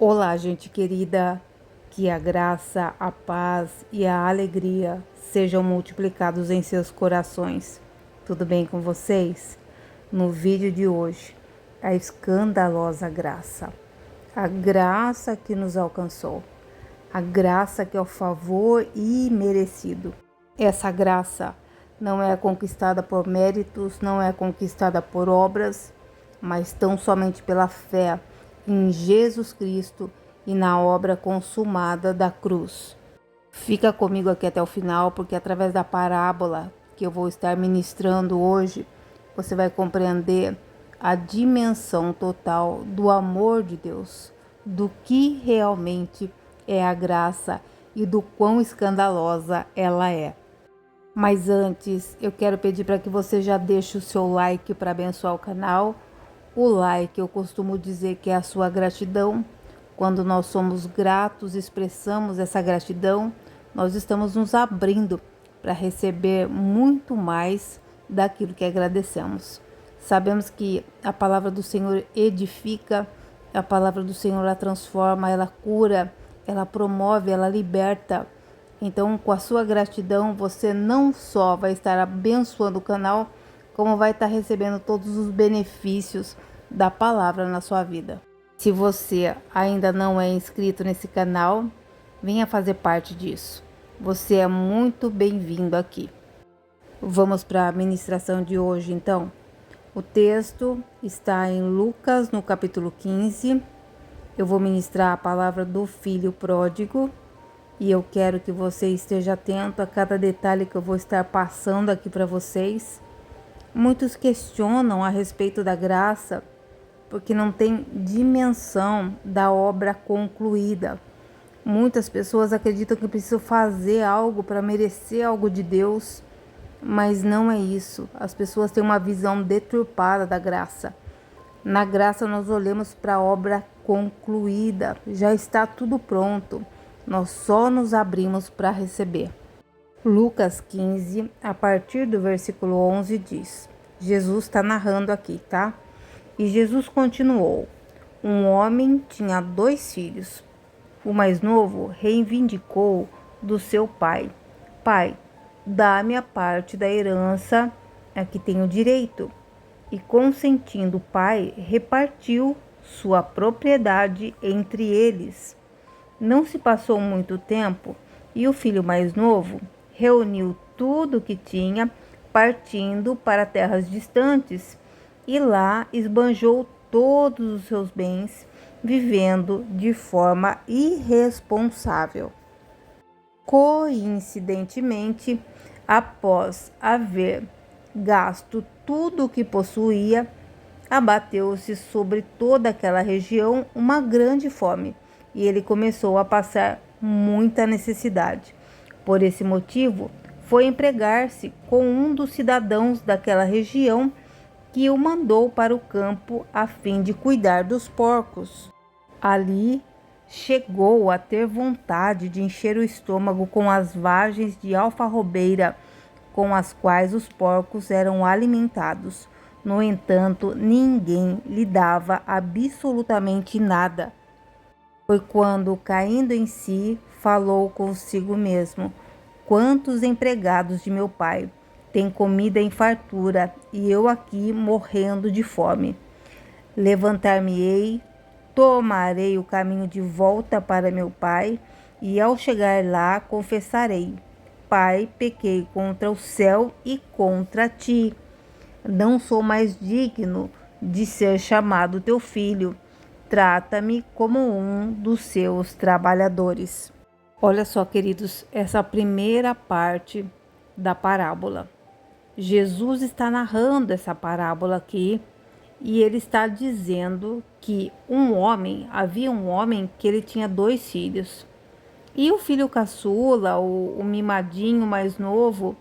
Olá, gente querida, que a graça, a paz e a alegria sejam multiplicados em seus corações. Tudo bem com vocês? No vídeo de hoje, a escandalosa graça. A graça que nos alcançou. A graça que é o favor imerecido. Essa graça não é conquistada por méritos, não é conquistada por obras, mas tão somente pela fé em Jesus Cristo e na obra consumada da cruz. Fica comigo aqui até o final, porque através da parábola que eu vou estar ministrando hoje, você vai compreender a dimensão total do amor de Deus, do que realmente é a graça e do quão escandalosa ela é. Mas antes, eu quero pedir para que você já deixe o seu like para abençoar o canal. O like, eu costumo dizer que é a sua gratidão. Quando nós somos gratos, expressamos essa gratidão, nós estamos nos abrindo para receber muito mais daquilo que agradecemos. Sabemos que a palavra do Senhor edifica, a palavra do Senhor ela transforma, ela cura, ela promove, ela liberta. Então, com a sua gratidão, você não só vai estar abençoando o canal, como vai estar recebendo todos os benefícios da palavra na sua vida. Se você ainda não é inscrito nesse canal, venha fazer parte disso. Você é muito bem-vindo aqui. Vamos para a ministração de hoje, então. O texto está em Lucas, no capítulo 15. Eu vou ministrar a palavra do filho pródigo. E eu quero que você esteja atento a cada detalhe que eu vou estar passando aqui para vocês. Muitos questionam a respeito da graça porque não tem dimensão da obra concluída. Muitas pessoas acreditam que precisam fazer algo para merecer algo de Deus, mas não é isso. As pessoas têm uma visão deturpada da graça. Na graça nós olhamos para a obra concluída, já está tudo pronto. Nós só nos abrimos para receber. Lucas 15, a partir do versículo 11 diz, Jesus está narrando aqui, tá? E Jesus continuou, um homem tinha 2 filhos. O mais novo reivindicou do seu pai, pai, dá-me a parte da herança a que tenho direito. E consentindo o pai, repartiu sua propriedade entre eles. Não se passou muito tempo e o filho mais novo reuniu tudo o que tinha, partindo para terras distantes, e lá esbanjou todos os seus bens, vivendo de forma irresponsável. Coincidentemente, após haver gasto tudo o que possuía, abateu-se sobre toda aquela região uma grande fome, e ele começou a passar muita necessidade. Por esse motivo, foi empregar-se com um dos cidadãos daquela região, que o mandou para o campo a fim de cuidar dos porcos. Ali chegou a ter vontade de encher o estômago com as vagens de alfarrobeira com as quais os porcos eram alimentados. No entanto, ninguém lhe dava absolutamente nada. Foi quando, caindo em si, falou consigo mesmo: quantos empregados de meu pai têm comida em fartura, e eu aqui morrendo de fome. Levantar-me-ei, tomarei o caminho de volta para meu pai, e ao chegar lá confessarei: Pai, pequei contra o céu e contra ti. Não sou mais digno de ser chamado teu filho. Trata-me como um dos seus trabalhadores. Olha só, queridos, essa primeira parte da parábola. Jesus está narrando essa parábola aqui e ele está dizendo que havia um homem que ele tinha 2 filhos. E o filho caçula, o mimadinho mais novo,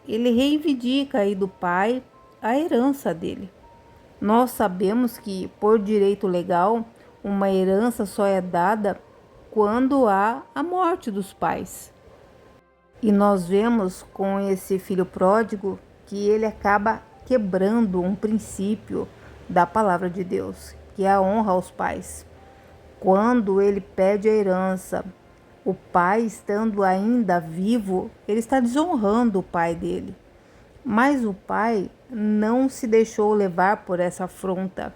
ele reivindica aí do pai a herança dele. Nós sabemos que, por direito legal, uma herança só é dada quando há a morte dos pais. E nós vemos com esse filho pródigo que ele acaba quebrando um princípio da palavra de Deus, que é a honra aos pais. Quando ele pede a herança, o pai, estando ainda vivo, ele está desonrando o pai dele. Mas o pai não se deixou levar por essa afronta.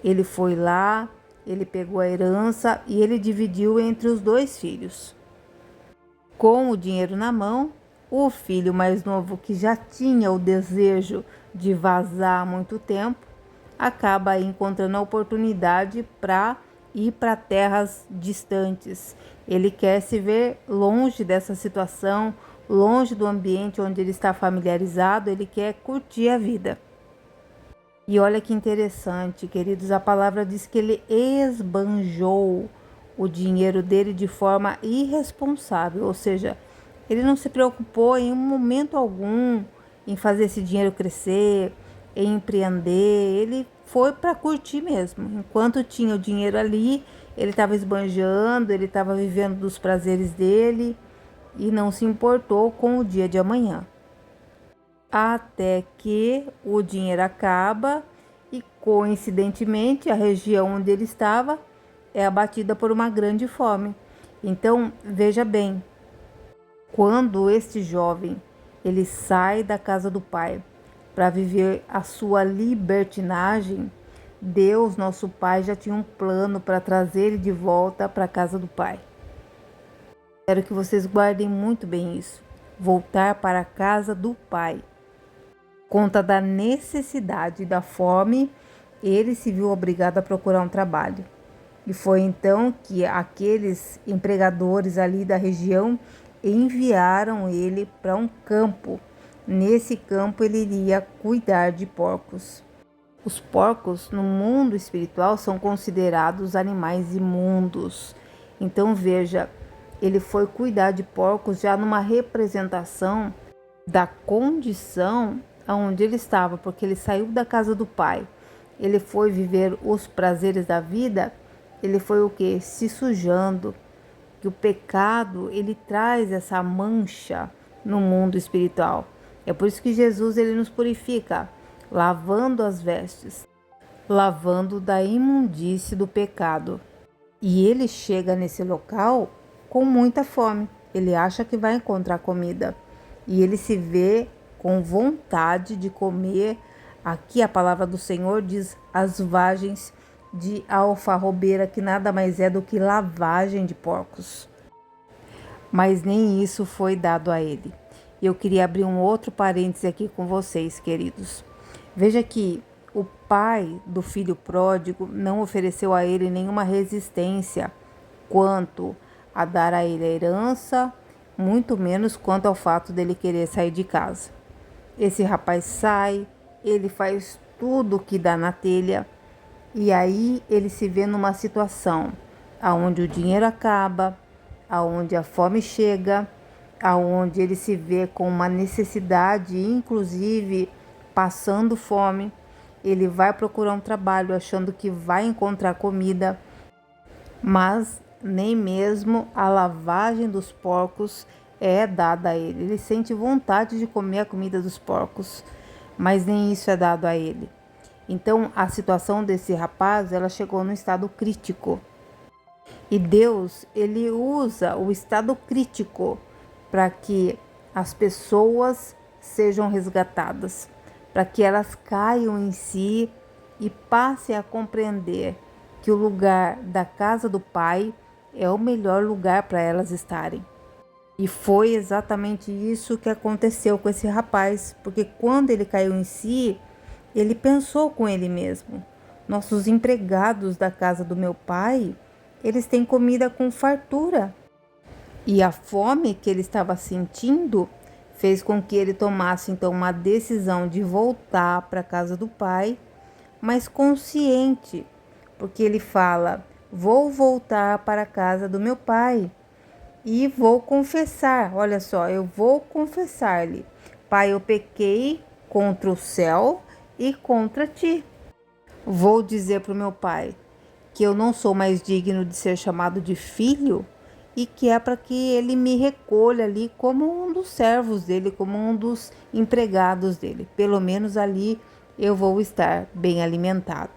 Ele foi lá, ele pegou a herança e ele dividiu entre os dois filhos. Com o dinheiro na mão, o filho mais novo, que já tinha o desejo de vazar há muito tempo, acaba encontrando a oportunidade para ir para terras distantes. Ele quer se ver longe dessa situação, longe do ambiente onde ele está familiarizado, ele quer curtir a vida. E olha que interessante, queridos, a palavra diz que ele esbanjou o dinheiro dele de forma irresponsável, ou seja, ele não se preocupou em um momento algum em fazer esse dinheiro crescer, em empreender, ele foi para curtir mesmo. Enquanto tinha o dinheiro ali, ele estava esbanjando, ele estava vivendo dos prazeres dele e não se importou com o dia de amanhã. Até que o dinheiro acaba e, coincidentemente, a região onde ele estava é abatida por uma grande fome. Então, veja bem, quando este jovem ele sai da casa do pai para viver a sua libertinagem, Deus, nosso Pai, já tinha um plano para trazer ele de volta para a casa do pai. Quero que vocês guardem muito bem isso. Voltar para a casa do pai. Conta da necessidade e da fome, ele se viu obrigado a procurar um trabalho. E foi então que aqueles empregadores ali da região enviaram ele para um campo. Nesse campo ele iria cuidar de porcos. Os porcos no mundo espiritual são considerados animais imundos. Então veja, ele foi cuidar de porcos já numa representação da condição onde ele estava, porque ele saiu da casa do pai. Ele foi viver os prazeres da vida, ele foi o que? Se sujando. Que o pecado, ele traz essa mancha no mundo espiritual. É por isso que Jesus, ele nos purifica, lavando as vestes, lavando da imundície do pecado. E ele chega nesse local com muita fome. Ele acha que vai encontrar comida. E ele se vê com vontade de comer. Aqui a palavra do Senhor diz as vagens de alfarrobeira, que nada mais é do que lavagem de porcos. Mas nem isso foi dado a ele. Eu queria abrir um outro parêntese aqui com vocês, queridos. Veja que o pai do filho pródigo não ofereceu a ele nenhuma resistência quanto a dar a ele a herança, muito menos quanto ao fato dele querer sair de casa. Esse rapaz sai, ele faz tudo o que dá na telha, e aí ele se vê numa situação aonde o dinheiro acaba, aonde a fome chega, aonde ele se vê com uma necessidade, inclusive passando fome. Ele vai procurar um trabalho achando que vai encontrar comida, mas nem mesmo a lavagem dos porcos é dada a ele. Ele sente vontade de comer a comida dos porcos, mas nem isso é dado a ele. Então, a situação desse rapaz, ela chegou no estado crítico. E Deus, ele usa o estado crítico para que as pessoas sejam resgatadas, para que elas caiam em si e passem a compreender que o lugar da casa do Pai é o melhor lugar para elas estarem. E foi exatamente isso que aconteceu com esse rapaz, porque quando ele caiu em si, ele pensou com ele mesmo: nossos empregados da casa do meu pai, eles têm comida com fartura. E a fome que ele estava sentindo fez com que ele tomasse então uma decisão de voltar para a casa do pai, mas consciente, porque ele fala: vou voltar para a casa do meu pai e vou confessar. Olha só, eu vou confessar-lhe: pai, eu pequei contra o céu e contra ti. Vou dizer para o meu pai que eu não sou mais digno de ser chamado de filho e que é para que ele me recolha ali como um dos servos dele, como um dos empregados dele. Pelo menos ali eu vou estar bem alimentado.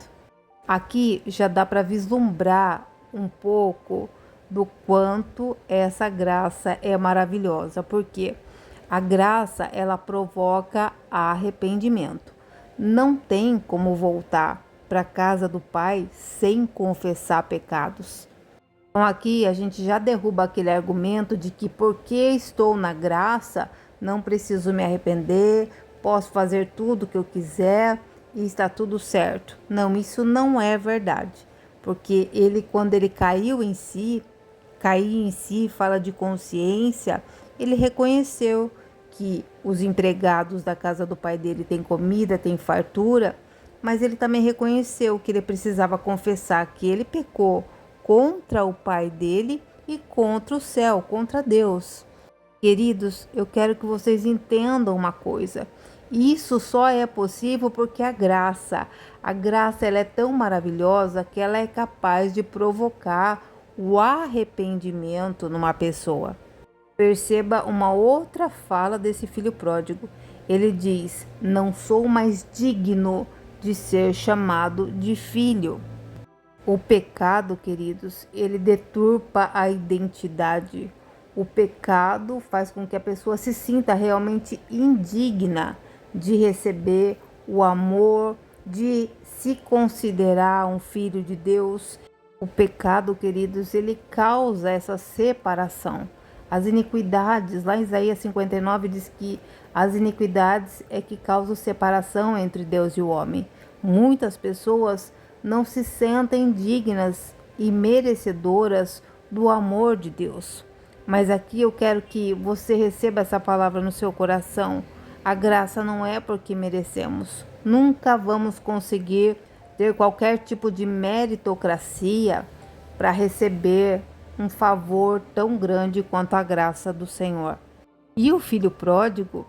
Aqui já dá para vislumbrar um pouco do quanto essa graça é maravilhosa, porque a graça ela provoca arrependimento. Não tem como voltar para a casa do Pai sem confessar pecados. Então aqui a gente já derruba aquele argumento de que porque estou na graça, não preciso me arrepender, posso fazer tudo o que eu quiser e está tudo certo. Não, isso não é verdade. Porque ele, quando ele caiu em si, cair em si, fala de consciência, ele reconheceu que os empregados da casa do pai dele têm comida, têm fartura, mas ele também reconheceu que ele precisava confessar que ele pecou contra o pai dele e contra o céu, contra Deus. Queridos, eu quero que vocês entendam uma coisa. Isso só é possível porque a graça ela é tão maravilhosa que ela é capaz de provocar o arrependimento numa pessoa. Perceba uma outra fala desse filho pródigo. Ele diz: "Não sou mais digno de ser chamado de filho." O pecado, queridos, ele deturpa a identidade. O pecado faz com que a pessoa se sinta realmente indigna de receber o amor, de se considerar um filho de Deus. O pecado, queridos, ele causa essa separação. As iniquidades, lá em Isaías 59 diz que as iniquidades é que causam separação entre Deus e o homem. Muitas pessoas não se sentem dignas e merecedoras do amor de Deus. Mas aqui eu quero que você receba essa palavra no seu coração. A graça não é porque merecemos. Nunca vamos conseguir ter qualquer tipo de meritocracia para receber um favor tão grande quanto a graça do Senhor. E o filho pródigo,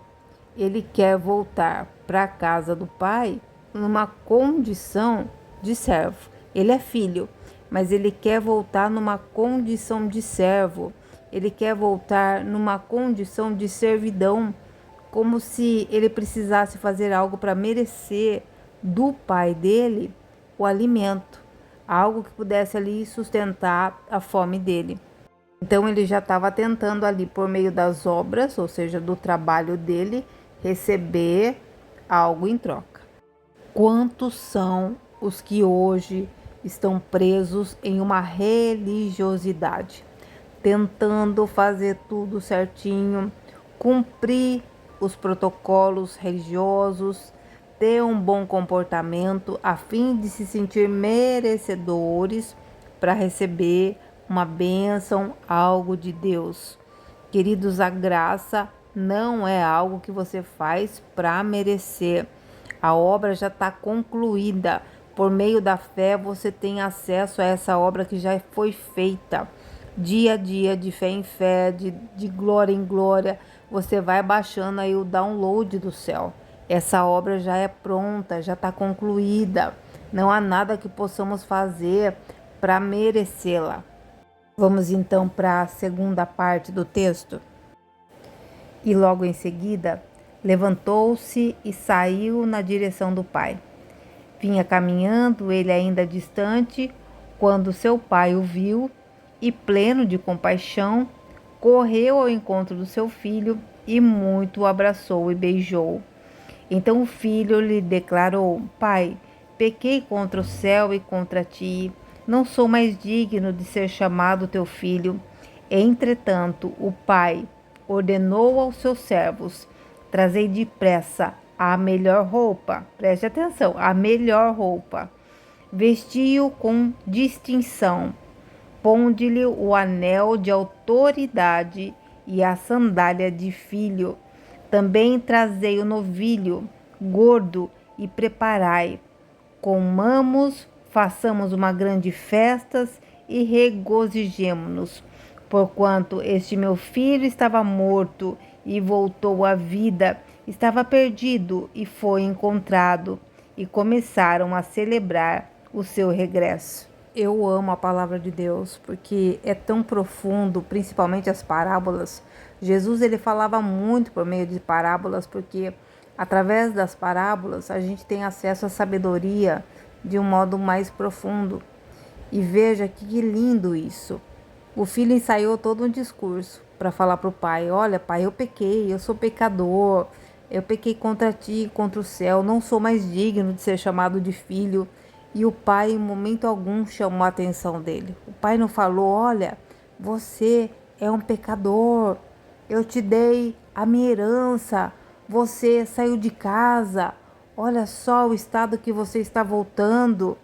ele quer voltar para a casa do pai numa condição de servo. Ele é filho, mas ele quer voltar numa condição de servo. Ele quer voltar numa condição de servidão, como se ele precisasse fazer algo para merecer do pai dele o alimento, algo que pudesse ali sustentar a fome dele. Então ele já estava tentando ali, por meio das obras, ou seja, do trabalho dele, receber algo em troca. Quantos são os que hoje estão presos em uma religiosidade, tentando fazer tudo certinho, cumprir os protocolos religiosos, ter um bom comportamento a fim de se sentir merecedores para receber uma bênção, algo de Deus. Queridos, a graça não é algo que você faz para merecer. A obra já está concluída. Por meio da fé, você tem acesso a essa obra que já foi feita. Dia a dia, de fé em fé, de glória em glória, você vai baixando aí o download do céu. Essa obra já é pronta, já está concluída. Não há nada que possamos fazer para merecê-la. Vamos então para a segunda parte do texto. E logo em seguida, levantou-se e saiu na direção do pai. Vinha caminhando, ele ainda distante, quando seu pai o viu e, pleno de compaixão, correu ao encontro do seu filho e muito o abraçou e beijou. Então o filho lhe declarou: Pai, pequei contra o céu e contra ti, não sou mais digno de ser chamado teu filho. Entretanto, o pai ordenou aos seus servos: trazei depressa a melhor roupa, preste atenção, a melhor roupa, vestiu com distinção, ponde-lhe o anel de autoridade e a sandália de filho. Também trazei o novilho gordo e preparai. Comamos, façamos uma grande festa e regozijemo-nos, porquanto este meu filho estava morto e voltou à vida, estava perdido e foi encontrado. E começaram a celebrar o seu regresso. Eu amo a palavra de Deus porque é tão profundo, principalmente as parábolas. Jesus ele falava muito por meio de parábolas porque através das parábolas a gente tem acesso à sabedoria de um modo mais profundo. E veja que lindo isso. O filho ensaiou todo um discurso para falar para o pai: olha, pai, eu pequei, eu sou pecador, eu pequei contra ti, contra o céu, não sou mais digno de ser chamado de filho. E o pai, em momento algum, chamou a atenção dele. O pai não falou: olha, você é um pecador, eu te dei a minha herança, você saiu de casa, olha só o estado que você está voltando.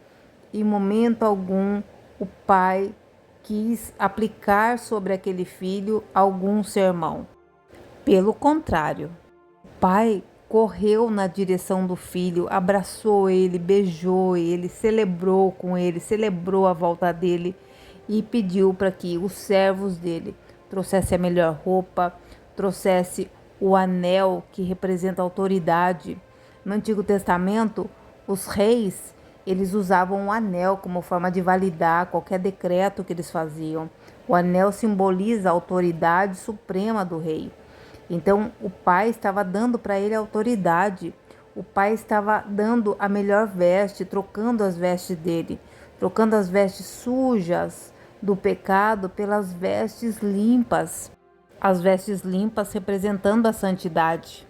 Em momento algum, o pai quis aplicar sobre aquele filho algum sermão. Pelo contrário, o pai correu na direção do filho, abraçou ele, beijou ele, celebrou com ele, celebrou a volta dele e pediu para que os servos dele trouxessem a melhor roupa, trouxesse o anel que representa a autoridade. No Antigo Testamento, os reis eles usavam um anel como forma de validar qualquer decreto que eles faziam. O anel simboliza a autoridade suprema do rei. Então, o pai estava dando para ele autoridade. O pai estava dando a melhor veste, trocando as vestes dele, trocando as vestes sujas do pecado pelas vestes limpas. As vestes limpas representando a santidade.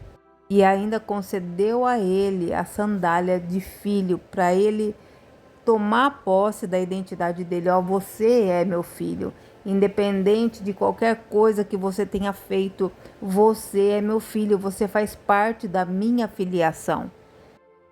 E ainda concedeu a ele a sandália de filho, para ele tomar posse da identidade dele. Ó, você é meu filho, independente de qualquer coisa que você tenha feito, você é meu filho, você faz parte da minha filiação.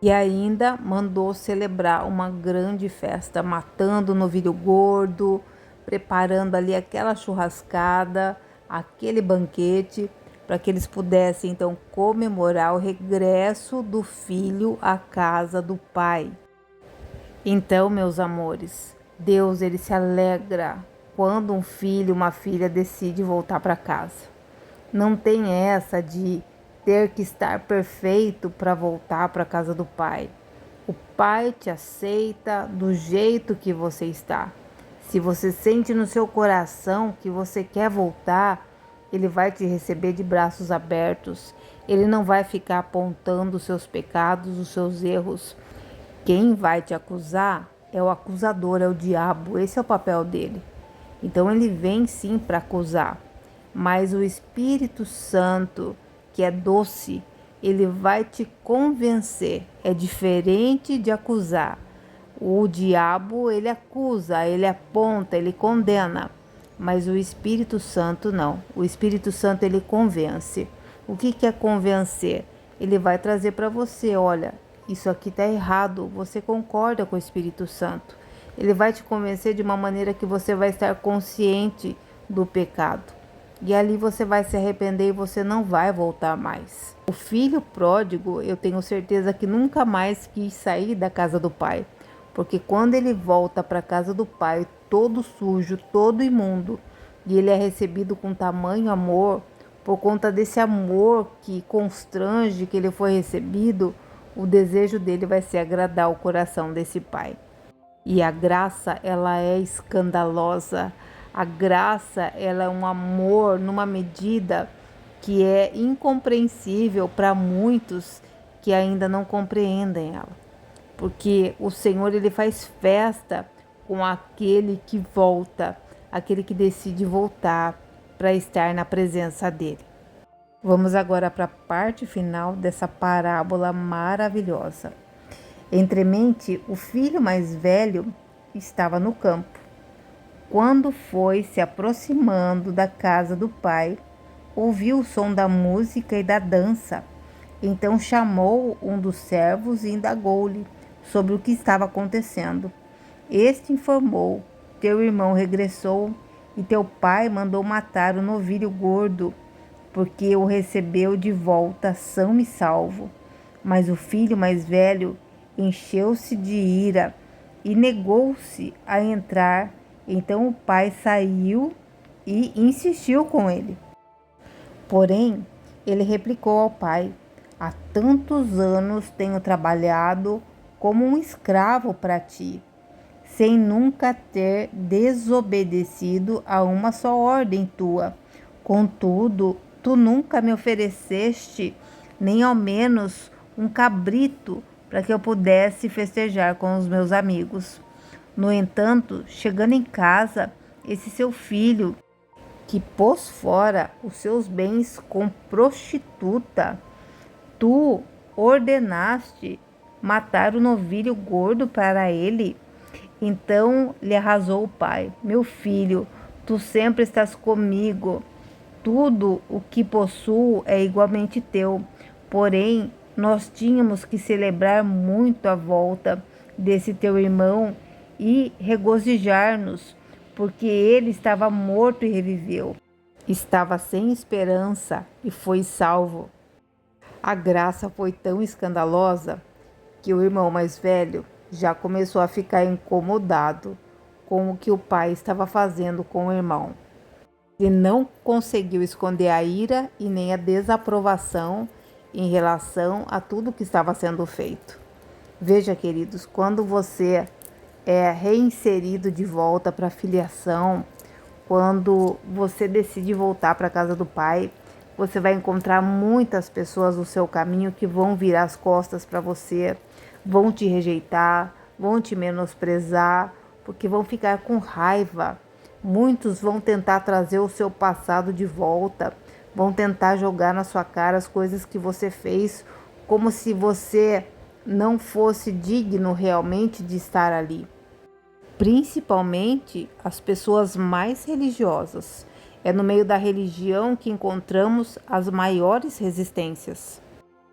E ainda mandou celebrar uma grande festa, matando o novilho gordo, preparando ali aquela churrascada, aquele banquete, para que eles pudessem então comemorar o regresso do filho à casa do pai. Então, meus amores, Deus ele se alegra quando um filho, uma filha decide voltar para casa. Não tem essa de ter que estar perfeito para voltar para a casa do pai. O pai te aceita do jeito que você está. Se você sente no seu coração que você quer voltar, ele vai te receber de braços abertos. Ele não vai ficar apontando os seus pecados, os seus erros. Quem vai te acusar é o acusador, é o diabo. Esse é o papel dele. Então ele vem sim para acusar. Mas o Espírito Santo, que é doce, ele vai te convencer. É diferente de acusar. O diabo, ele acusa, ele aponta, ele condena. Mas o Espírito Santo não. O Espírito Santo ele convence. O que é convencer? Ele vai trazer para você, olha, isso aqui está errado. Você concorda com o Espírito Santo. Ele vai te convencer de uma maneira que você vai estar consciente do pecado. E ali você vai se arrepender e você não vai voltar mais. O filho pródigo, eu tenho certeza que nunca mais quis sair da casa do pai. Porque quando ele volta para a casa do pai, todo sujo, todo imundo, e ele é recebido com tamanho amor, por conta desse amor que constrange que ele foi recebido, o desejo dele vai ser agradar o coração desse pai. E a graça, ela é escandalosa. A graça, ela é um amor numa medida que é incompreensível para muitos que ainda não compreendem ela. Porque o Senhor ele faz festa com aquele que volta, aquele que decide voltar para estar na presença dele. Vamos agora para a parte final dessa parábola maravilhosa. Entremente, o filho mais velho estava no campo. Quando foi se aproximando da casa do pai, ouviu o som da música e da dança. Então chamou um dos servos e indagou-lhe sobre o que estava acontecendo. Este informou: teu irmão regressou e teu pai mandou matar o novilho gordo, porque o recebeu de volta são e salvo. Mas o filho mais velho encheu-se de ira e negou-se a entrar. Então o pai saiu e insistiu com ele. Porém, ele replicou ao pai: há tantos anos tenho trabalhado como um escravo para ti, sem nunca ter desobedecido a uma só ordem tua. Contudo, tu nunca me ofereceste nem ao menos um cabrito para que eu pudesse festejar com os meus amigos. No entanto, chegando em casa, esse seu filho, que pôs fora os seus bens com prostituta, tu ordenaste matar o novilho gordo para ele. Então lhe arrasou o pai: Meu filho, tu sempre estás comigo. Tudo o que possuo é igualmente teu. Porém, nós tínhamos que celebrar muito a volta desse teu irmão e regozijar-nos, porque ele estava morto e reviveu. Estava sem esperança e foi salvo. A graça foi tão escandalosa que o irmão mais velho já começou a ficar incomodado com o que o pai estava fazendo com o irmão. Ele não conseguiu esconder a ira e nem a desaprovação em relação a tudo que estava sendo feito. Veja, queridos, quando você é reinserido de volta para a filiação, quando você decide voltar para a casa do pai, você vai encontrar muitas pessoas no seu caminho que vão virar as costas para você, vão te rejeitar, vão te menosprezar, porque vão ficar com raiva. Muitos vão tentar trazer o seu passado de volta, vão tentar jogar na sua cara as coisas que você fez, como se você não fosse digno realmente de estar ali. Principalmente as pessoas mais religiosas. É no meio da religião que encontramos as maiores resistências.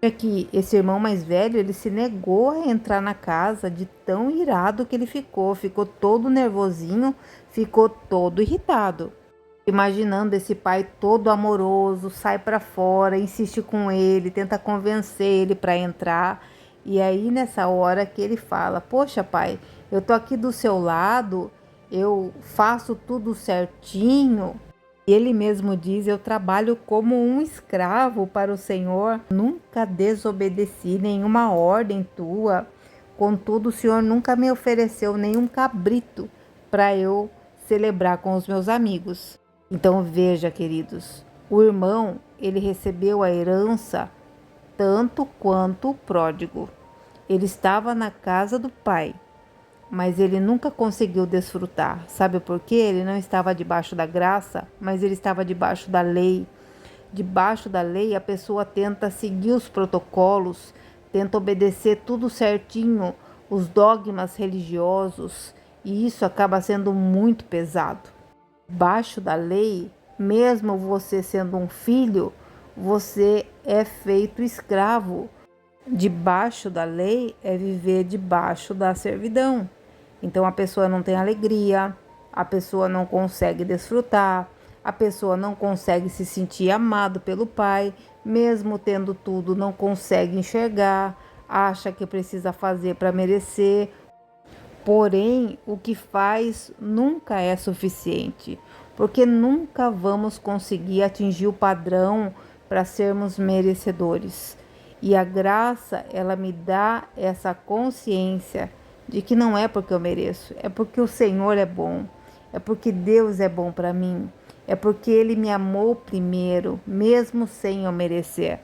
É que esse irmão mais velho, ele se negou a entrar na casa de tão irado que ele ficou todo nervosinho, ficou todo irritado. Imaginando esse pai todo amoroso, sai para fora, insiste com ele, tenta convencer ele para entrar. E aí nessa hora que ele fala: Poxa, pai, eu tô aqui do seu lado, eu faço tudo certinho. E ele mesmo diz: Eu trabalho como um escravo para o Senhor, nunca desobedeci nenhuma ordem tua. Contudo, o Senhor nunca me ofereceu nenhum cabrito para eu celebrar com os meus amigos. Então veja, queridos, o irmão, ele recebeu a herança tanto quanto o pródigo. Ele estava na casa do pai, mas ele nunca conseguiu desfrutar. Sabe por quê? Ele não estava debaixo da graça, mas ele estava debaixo da lei. Debaixo da lei, a pessoa tenta seguir os protocolos, tenta obedecer tudo certinho, os dogmas religiosos, e isso acaba sendo muito pesado. Debaixo da lei, mesmo você sendo um filho, você é feito escravo. Debaixo da lei é viver debaixo da servidão. Então a pessoa não tem alegria, a pessoa não consegue desfrutar, a pessoa não consegue se sentir amado pelo pai, mesmo tendo tudo, não consegue enxergar, acha que precisa fazer para merecer. Porém, o que faz nunca é suficiente, porque nunca vamos conseguir atingir o padrão para sermos merecedores. E a graça, ela me dá essa consciência de que não é porque eu mereço, é porque o Senhor é bom, é porque Deus é bom para mim, é porque Ele me amou primeiro, mesmo sem eu merecer.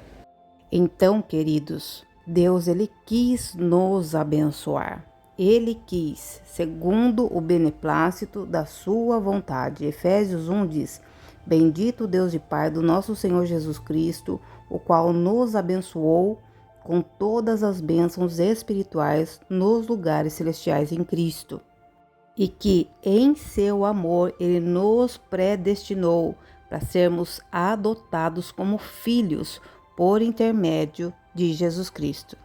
Então, queridos, Deus, Ele quis nos abençoar. Ele quis, segundo o beneplácito da sua vontade. Efésios 1 diz: Bendito Deus e Pai do nosso Senhor Jesus Cristo, o qual nos abençoou com todas as bênçãos espirituais nos lugares celestiais em Cristo. E que em seu amor Ele nos predestinou para sermos adotados como filhos por intermédio de Jesus Cristo.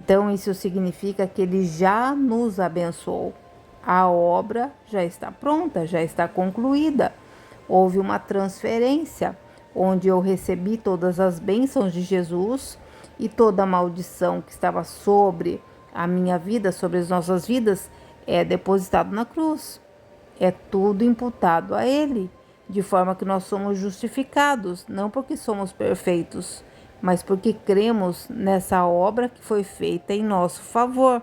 Então isso significa que Ele já nos abençoou. A obra já está pronta, já está concluída. Houve uma transferência, onde eu recebi todas as bênçãos de Jesus e toda a maldição que estava sobre a minha vida, sobre as nossas vidas, é depositado na cruz. É tudo imputado a Ele, de forma que nós somos justificados, não porque somos perfeitos, mas porque cremos nessa obra que foi feita em nosso favor.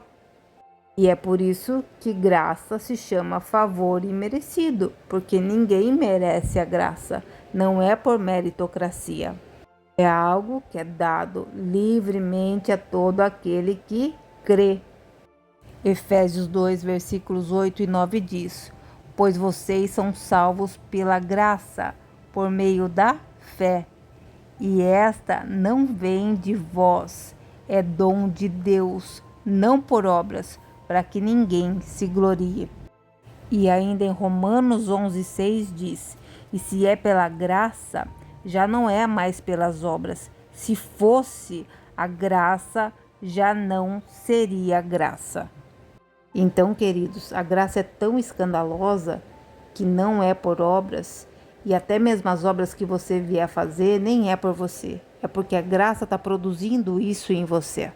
E é por isso que graça se chama favor imerecido, porque ninguém merece a graça, não é por meritocracia. É algo que é dado livremente a todo aquele que crê. Efésios 2, versículos 8 e 9 diz: Pois vocês são salvos pela graça, por meio da fé. E esta não vem de vós, é dom de Deus, não por obras, para que ninguém se glorie. E ainda em Romanos 11,6 diz: E se é pela graça, já não é mais pelas obras. Se fosse a graça, já não seria graça. Então, queridos, a graça é tão escandalosa que não é por obras, e até mesmo as obras que você vier a fazer nem é por você, é porque a graça está produzindo isso em você.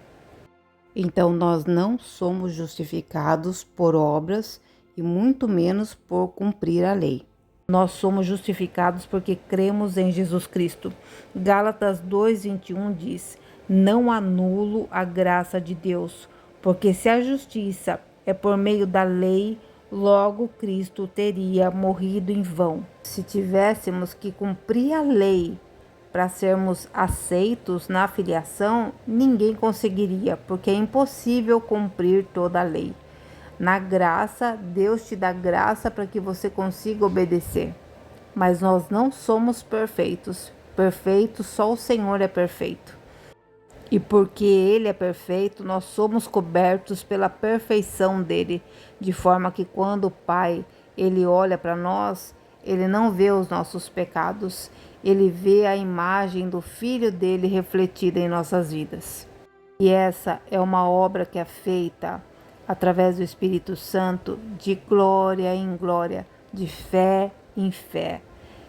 Então, nós não somos justificados por obras e muito menos por cumprir a lei. Nós somos justificados porque cremos em Jesus Cristo. Gálatas 2,21 diz: Não anulo a graça de Deus, porque se a justiça é por meio da lei, logo Cristo teria morrido em vão. Se tivéssemos que cumprir a lei para sermos aceitos na filiação, ninguém conseguiria, porque é impossível cumprir toda a lei. Na graça, Deus te dá graça para que você consiga obedecer. Mas nós não somos perfeitos. Perfeito, só o Senhor é perfeito. E porque Ele é perfeito, nós somos cobertos pela perfeição dele, de forma que quando o Pai Ele olha para nós, Ele não vê os nossos pecados, Ele vê a imagem do Filho dele refletida em nossas vidas. E essa é uma obra que é feita através do Espírito Santo, de glória em glória, de fé em fé.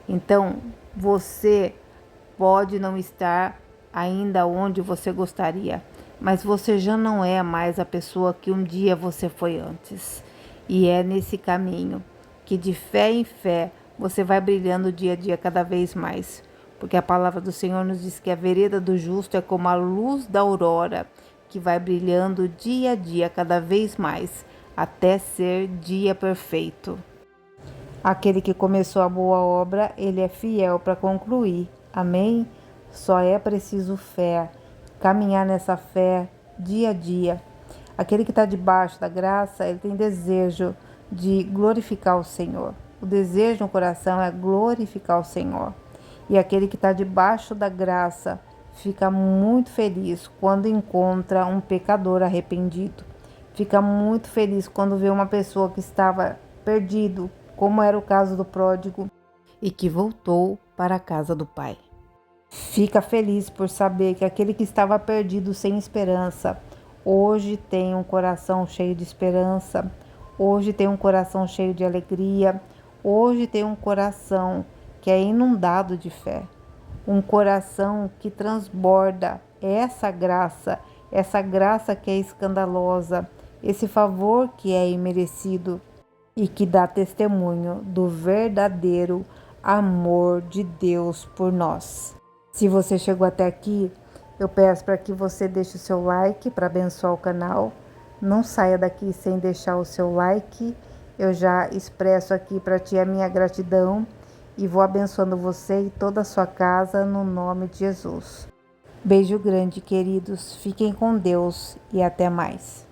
Então, você pode não estar ainda onde você gostaria, mas você já não é mais a pessoa que um dia você foi antes. E é nesse caminho que de fé em fé você vai brilhando dia a dia cada vez mais. Porque a palavra do Senhor nos diz que a vereda do justo é como a luz da aurora, que vai brilhando dia a dia cada vez mais, até ser dia perfeito. Aquele que começou a boa obra, ele é fiel para concluir. Amém? Só é preciso fé, caminhar nessa fé dia a dia. Aquele que está debaixo da graça, ele tem desejo de glorificar o Senhor. O desejo no coração é glorificar o Senhor. E aquele que está debaixo da graça fica muito feliz quando encontra um pecador arrependido. Fica muito feliz quando vê uma pessoa que estava perdido, como era o caso do pródigo, e que voltou para a casa do Pai. Fica feliz por saber que aquele que estava perdido sem esperança, hoje tem um coração cheio de esperança, hoje tem um coração cheio de alegria, hoje tem um coração que é inundado de fé, um coração que transborda essa graça que é escandalosa, esse favor que é imerecido e que dá testemunho do verdadeiro amor de Deus por nós. Se você chegou até aqui, eu peço para que você deixe o seu like para abençoar o canal. Não saia daqui sem deixar o seu like. Eu já expresso aqui para ti a minha gratidão e vou abençoando você e toda a sua casa no nome de Jesus. Beijo grande, queridos. Fiquem com Deus e até mais.